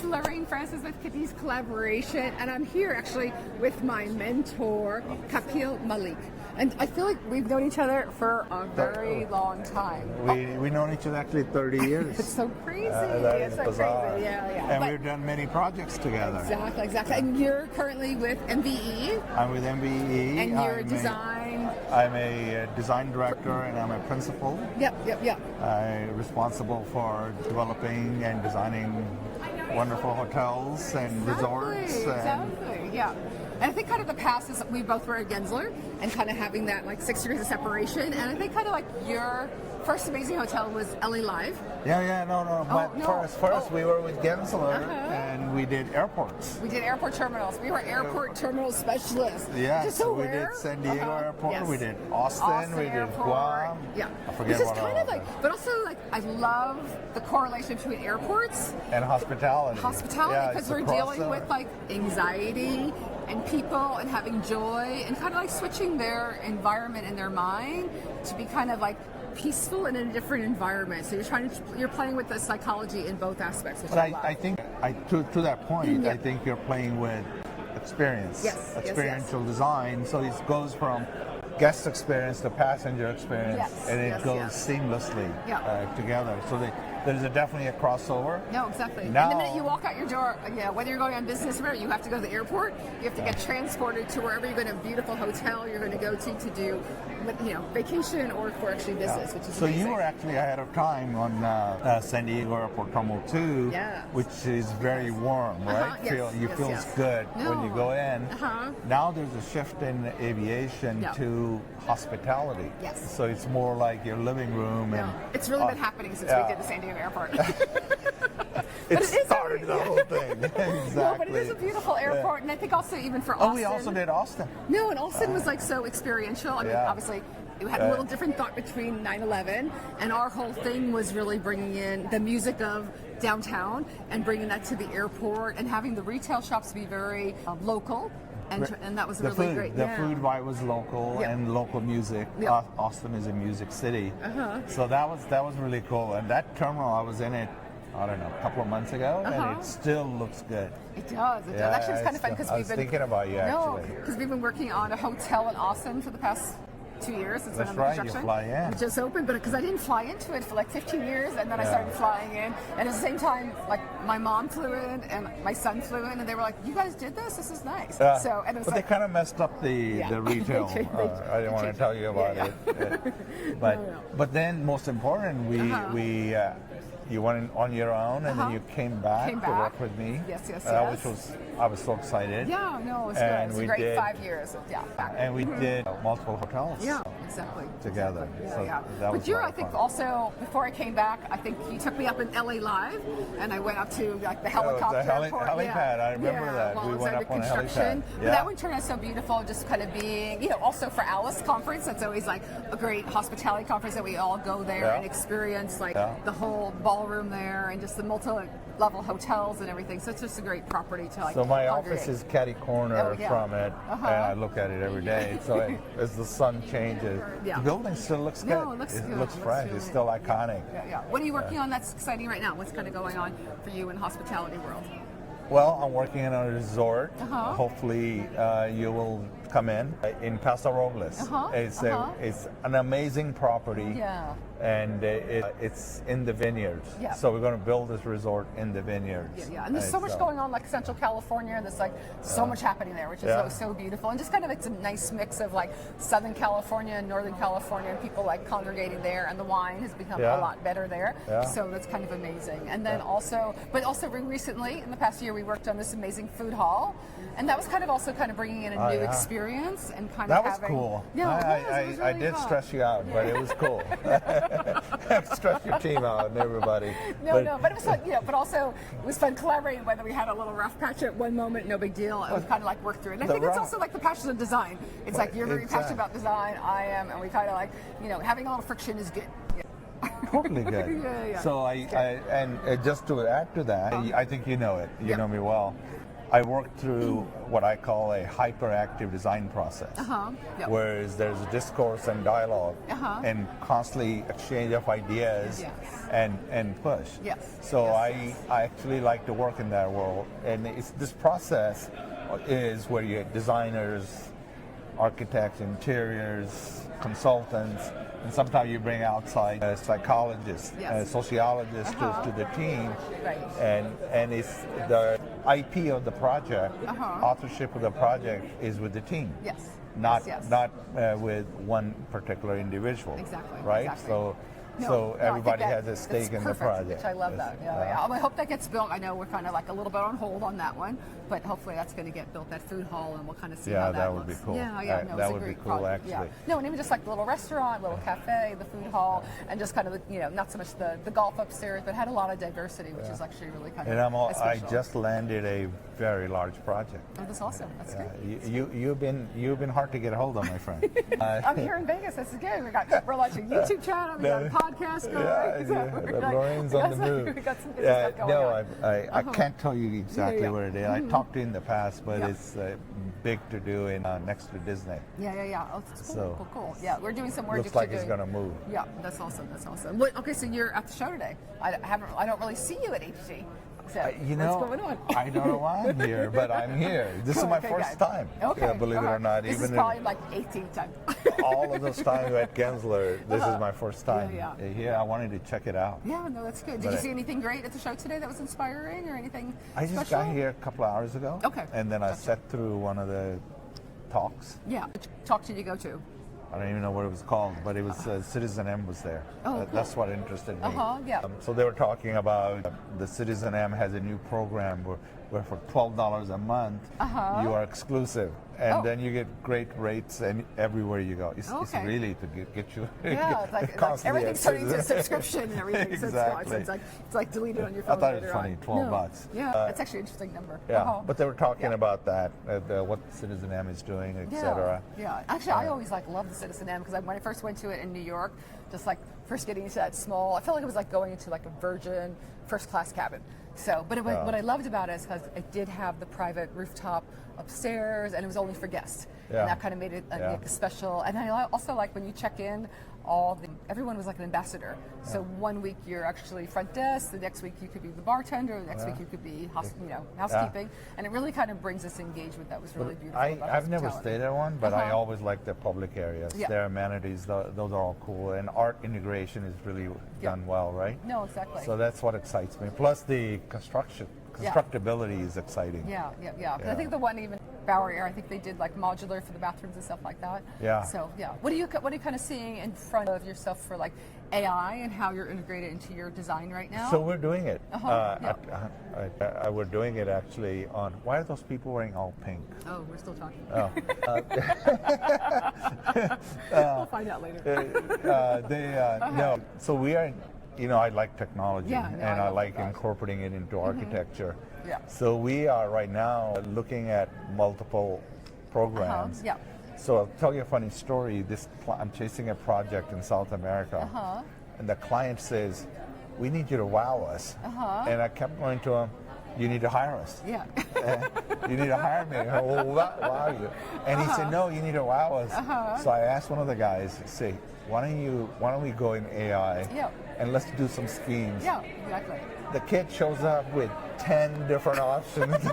It's Lorraine Francis with Cadiz Collaboration, and I'm here actually with my mentor, Kapil Malik. And I feel like we've known each other for a very long time. We've known each other actually 30 years. It's so crazy. It's so bizarre. crazy. Yeah. And we've done many projects together. Exactly. And you're currently with MVE. I'm with MVE. And you're I'm a design director and I'm a principal. Yep. I'm responsible for developing and designing wonderful hotels and resorts. Exactly. And I think kind of the past is we both were at Gensler and kind of having that like 6 degrees of separation. And I think kind of like your first amazing hotel was LA Live. First we were with Gensler and we did airports. We did airport terminals. We were airport terminal specialists. Yeah, Just so we did San Diego Airport, yes. We did Austin, we did Guam. Yeah. I forget Which is what kind all of like, but also like I love the correlation between airports and hospitality. Because we're dealing with like anxiety and people and having joy and kind of like switching their environment and their mind to be kind of like peaceful in a different environment. So you're playing with the psychology in both aspects. Which I think to that point, I think you're playing with experience. Experiential design. So it goes from guest experience to passenger experience, and it goes seamlessly together. So there's definitely a crossover. No, exactly. Now, and the minute you walk out your door, whether you're going on business or whatever, you have to go to the airport. You have to get transported to wherever you're going to, a beautiful hotel you're going to go to do, vacation or for actually business, which is so amazing. You were actually ahead of time on San Diego Airport Terminal 2, which is very warm, right? Feels good when you go in. Now there's a shift in aviation to hospitality. So it's more like your living room. And it's really been happening since we did the San Diego Airport. It started the whole thing. Exactly. No, but it is a beautiful airport, and I think also even for Austin. Oh, we also did Austin. No, and Austin was like so experiential. I mean, obviously, we had a little different thought between 9/11, and our whole thing was really bringing in the music of downtown and bringing that to the airport and having the retail shops be very local. And that was really great. The food vibe was local and local music. Austin is a music city, so that was really cool. And that terminal, I was in it, I don't know, a couple of months ago, and it still looks good. It does. Actually, it's kind of fun because we've been thinking about you actually. Because we've been working on a hotel in Austin for the past 2 years. It's been under construction. You fly in. We just opened, but because I didn't fly into it for like 15 years, and then I started flying in. And at the same time, like my mom flew in and my son flew in, and they were like, "You guys did this? This is nice." So, and it was but they kind of messed up the retail. I didn't want to tell you about it. But then, most important, you went on your own, and then you came back to work with me. Yes. Which I was so excited. Yeah, no, it was good. It was a great 5 years. And we did multiple hotels. Yeah, exactly. Together. But I think also, before I came back, I think you took me up in LA Live, and I went up to like the helicopter helipad. I remember that. Well, we went up on a helipad. But that one turned out so beautiful, just kind of being, also for Alice conference, that's always like a great hospitality conference that we all go there and experience like the whole ballroom there and just the multi-level hotels and everything. So it's just a great property to like. So my office is catty corner from it, and I look at it every day. So as the sun changes, the building still looks good. No, it looks good. It looks fresh. It's still iconic. What are you working on that's exciting right now? What's kind of going on for you in the hospitality world? Well, I'm working on a resort. Hopefully, you will come in Paso Robles. It's an amazing property. And it's in the vineyards. So we're going to build this resort in the vineyards. And there's so much going on, like Central California, and there's like so much happening there, which is so beautiful. And just kind of it's a nice mix of like Southern California and Northern California, and people like congregating there, and the wine has become a lot better there. So that's kind of amazing. And then also recently, in the past year, we worked on this amazing food hall, and that was kind of bringing in a new experience and kind of having. That was cool. No, I did stress you out, but it was cool. Stress your team out and everybody. But it was fun, but also it was fun collaborating, whether we had a little rough patch at one moment, no big deal. It was kind of like work through it. And I think it's also like the passion of design. It's like you're very passionate about design, I am, and we kind of like, having a little friction is good. Totally good. So and just to add to that, I think you know it. You know me well. I work through what I call a hyperactive design process, where there's discourse and dialogue and constantly exchange of ideas and push. So I actually like to work in that world, and this process is where you get designers, architects, interiors, consultants, and sometimes you bring outside psychologists, sociologists to the team, and it's the IP of the project, authorship of the project is with the team, not with one particular individual, right? So everybody has a stake in the project. Which I love that. I hope that gets built. I know we're kind of like a little bit on hold on that one, but hopefully that's going to get built, that food hall, and we'll kind of see how that looks. Would be cool. That would be cool, actually. No, and even just like the little restaurant, little cafe, the food hall, and just kind of, not so much the golf upstairs, but had a lot of diversity, which is actually really kind of I just landed a very large project. Oh, that's awesome. That's great. You've been hard to get a hold of, my friend. I'm here in Vegas. This is good. We're launching a YouTube channel. We got a podcast going. Lorraine's on the move. We got some good stuff going on. I can't tell you exactly where it is. I talked to you in the past, but it's big to do in next to Disney. Oh, it's cool. Cool. Yeah, we're doing some work. Looks like it's gonna move. Yeah, that's awesome. Okay, so you're at the show today. I don't really see you at HG. So, what's going on? I don't know why I'm here, but I'm here. This is my first time. Okay. Believe it or not. This is probably like 18th time. All of those times at Gensler, this is my first time here. I wanted to check it out. Yeah, no, that's good. Did you see anything great at the show today that was inspiring or anything I just got here a couple of hours ago. Okay. And then I sat through one of the talks. Yeah. Which talk did you go to? I don't even know what it was called, but it was Citizen M was there. Oh, cool. That's what interested me. Yeah. So they were talking about the Citizen M has a new program where for $12 a month you are exclusive, and then you get great rates and everywhere you go. It's really to get you. Yeah, it's like everything's turning into a subscription and everything. Exactly. So it's like deleted on your phone. I thought it was funny. $12. Yeah, that's actually an interesting number. But they were talking about that, what Citizen M is doing, etc. Yeah. Actually, I always love the Citizen M because when I first went to it in New York, just like first getting into that small, I felt like it was like going into like a Virgin first class cabin. So, but what I loved about it is because it did have the private rooftop upstairs, and it was only for guests. And that kind of made it like a special. And I also like when you check in, everyone was like an ambassador. So 1 week you're actually front desk, the next week you could be the bartender, the next week you could be housekeeping, and it really kind of brings this engagement that was really beautiful. I've never stayed at one, but I always like the public areas. Their amenities, those are all cool, and art integration is really done well, right? No, exactly. So that's what excites me. Plus the constructability is exciting. Yeah. Because I think the one even Bower Air, I think they did like modular for the bathrooms and stuff like that. Yeah. So what are you kind of seeing in front of yourself for like AI and how you're integrated into your design right now? So we're doing it. We're doing it actually on. Why are those people wearing all pink? Oh, we're still talking. We'll find out later. No. So we are. I like technology, and I like that. incorporating it into architecture. Yeah. So we are right now looking at multiple programs. So I'll tell you a funny story. I'm chasing a project in South America, and the client says, "We need you to wow us." And I kept going to him, "You need to hire us." Yeah. You need to hire me. Well, wow you. And he said, "No, you need to wow us." So I asked one of the guys, say, why don't we go in AI and let's do some schemes. Yeah, exactly. The kid shows up with 10 different options.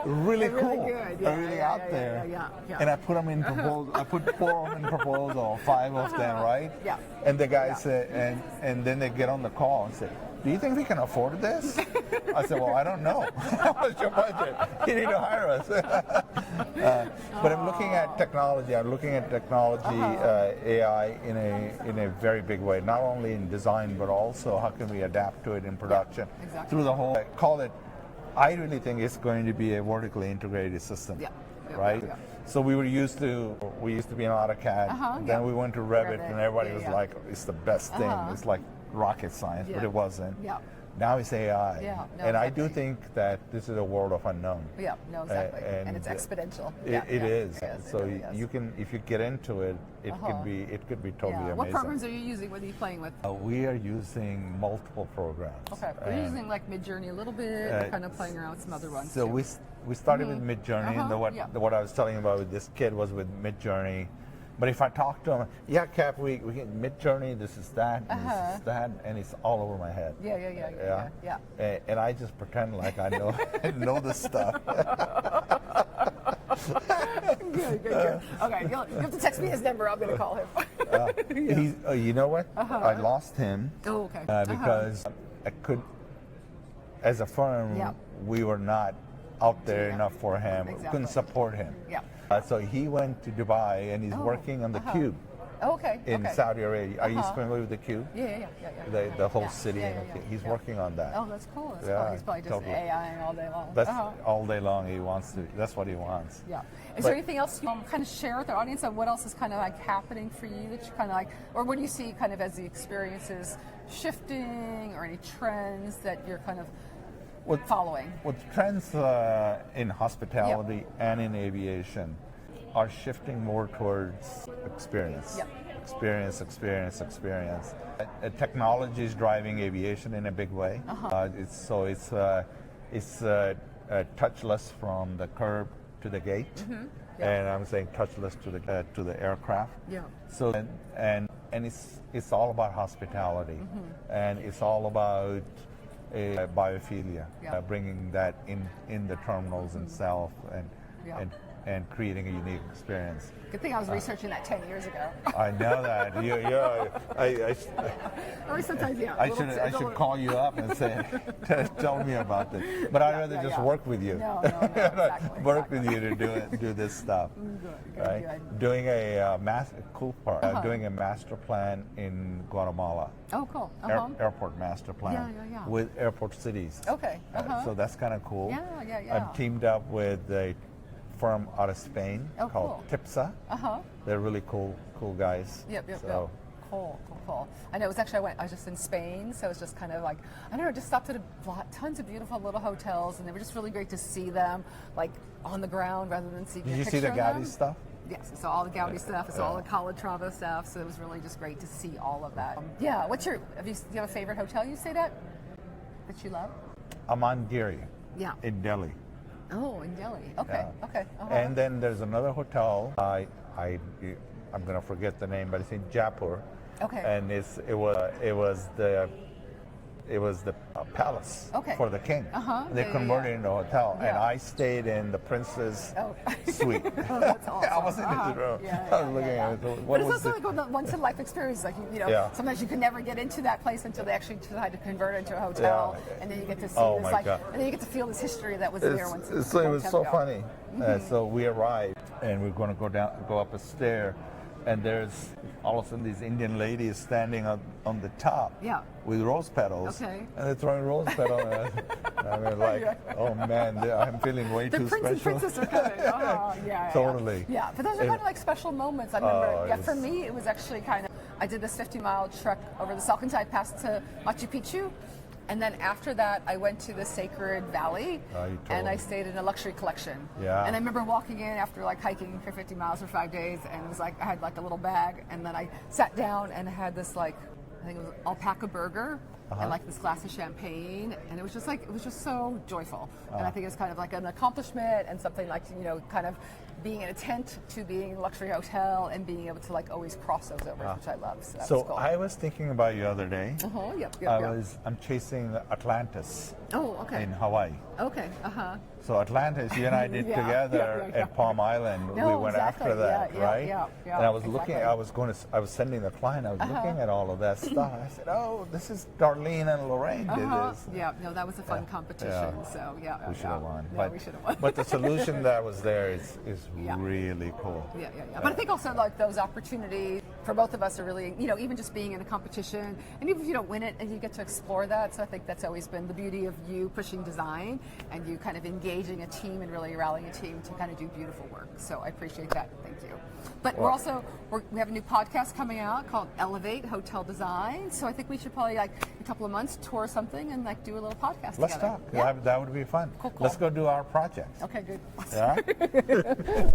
Really cool. Good. Really out there. Yeah. And I put them in proposal. I put 4 of them in proposal, 5 of them, right? Yeah. And the guy said, and then they get on the call and say, "Do you think we can afford this?" I said, "Well, I don't know. What's your budget? You need to hire us." But I'm looking at technology. I'm looking at technology, AI in a very big way. Not only in design, but also how can we adapt to it in production through the whole. I really think it's going to be a vertically integrated system. Right. So we used to be in AutoCAD. Then we went to Revit, and everybody was like, "It's the best thing. It's like rocket science," but it wasn't. Now it's AI. Yeah, no, and exactly. I do think that this is a world of unknown. Yeah, no, exactly. And it's exponential. It is. So it really you can, if you get into it, it could be totally amazing. What programs are you using? What are you playing with? We are using multiple programs. Okay. We're using like Midjourney a little bit. We're kind of playing around with some other ones. So too. we started with Midjourney, and what I was telling you about with this kid was with Midjourney. But if I talk to him, yeah, Kap, we get Midjourney, this is that, and this is that, and it's all over my head. Yeah. And I just pretend like I know I know this stuff. Good. Okay, you have to text me his number. I'm going to call him. He's, you know what? I lost him. Oh, okay. Because I could, as a firm, we were not out there enough for him. Exactly. Couldn't support him. Yeah. So he went to Dubai and he's working on the Cube. Okay. In Saudi Arabia. Are you familiar with the Cube? Yeah. The whole city. He's working on that. Oh, that's cool. Cool. He's probably just AI all day long. That's all day long. He wants to. That's what he wants. Yeah. Is there anything else you kind of share with our audience on what else is kind of like happening for you that you kind of like, or what do you see kind of as the experiences shifting, or any trends that you're kind of following? Well, trends in hospitality and in aviation are shifting more towards experience. Experience. Technology is driving aviation in a big way. It's touchless from the curb to the gate, and I'm saying touchless to the aircraft. So and it's all about hospitality, and it's all about biophilia, bringing that in the terminals itself, and creating a unique experience. Good thing I was researching that 10 years ago. I know that. I should call you up and say, tell me about this. But I'd rather just work with you. No, exactly. Work with you to do this stuff. Good. Doing a cool part. Doing a master plan in Guatemala. Oh, cool. Airport master plan with airport cities. Okay. So that's kind of cool. Yeah. I'm teamed up with a firm out of Spain called TIPSA. They're really cool guys. Yep. Cool. I know it was actually, I was just in Spain, so it was just kind of like, I don't know, just stopped at tons of beautiful little hotels, and they were just really great to see them like on the ground rather than see. Did you see the Gaudi stuff? Yes, I saw all the Gaudi stuff. I saw all the Calatrava stuff. So it was really just great to see all of that. Do you have a favorite hotel you stayed at that you love? Amangiri. In Delhi. Oh, in Delhi. Okay. And then there's another hotel. I'm gonna forget the name, but it's in Jaipur. Okay. And it was the palace for the king. They converted it into a hotel, and I stayed in the prince's suite. That's awesome. I was in his room. I was looking at it. But it's also like a once-in-a-life experience. Like sometimes you can never get into that place until they actually decide to convert it into a hotel, and then you get to see this, and then you get to feel this history that was there once. So it was so funny. So we arrived, and we're going to go up a stair. And there's all of a sudden these Indian ladies standing on the top with rose petals. And they're throwing rose petals. And I'm like, oh man, I'm feeling way too special. The prince and princess are coming. Totally. Yeah, but those are kind of like special moments. I remember, for me, it was actually kind of, I did this 50-mile trek over the Salcantay Pass to Machu Picchu. And then after that, I went to the Sacred Valley, and I stayed in a luxury collection. And I remember walking in after like hiking for 50 miles for 5 days, and it was like I had like a little bag, and then I sat down and had this like, I think it was alpaca burger and like this glass of champagne, and it was just so joyful. And I think it's kind of like an accomplishment and something like, kind of being in a tent to being in a luxury hotel and being able to like always cross those over, which I love. So cool. I was thinking about you the other day. I'm chasing Atlantis. In Hawaii. So Atlantis, you and I did together at Palm Island. We went after that, right? And I was looking. I was sending the client. I was looking at all of that stuff. I said, "Oh, this is Darlene and Lorraine did this." That was a fun competition. So we should have won. We should have won. But the solution that was there is really cool. But I think also like those opportunities for both of us are really, even just being in a competition, and even if you don't win it, and you get to explore that. So I think that's always been the beauty of you pushing design and you kind of engaging a team and really rallying a team to kind of do beautiful work. So I appreciate that. Thank you. But we have a new podcast coming out called Elevate Hotel Design. So I think we should probably in a couple of months tour something and do a little podcast Let's together. talk. Yeah. That would be fun. Cool. Let's go do our project. Okay, good. Yeah.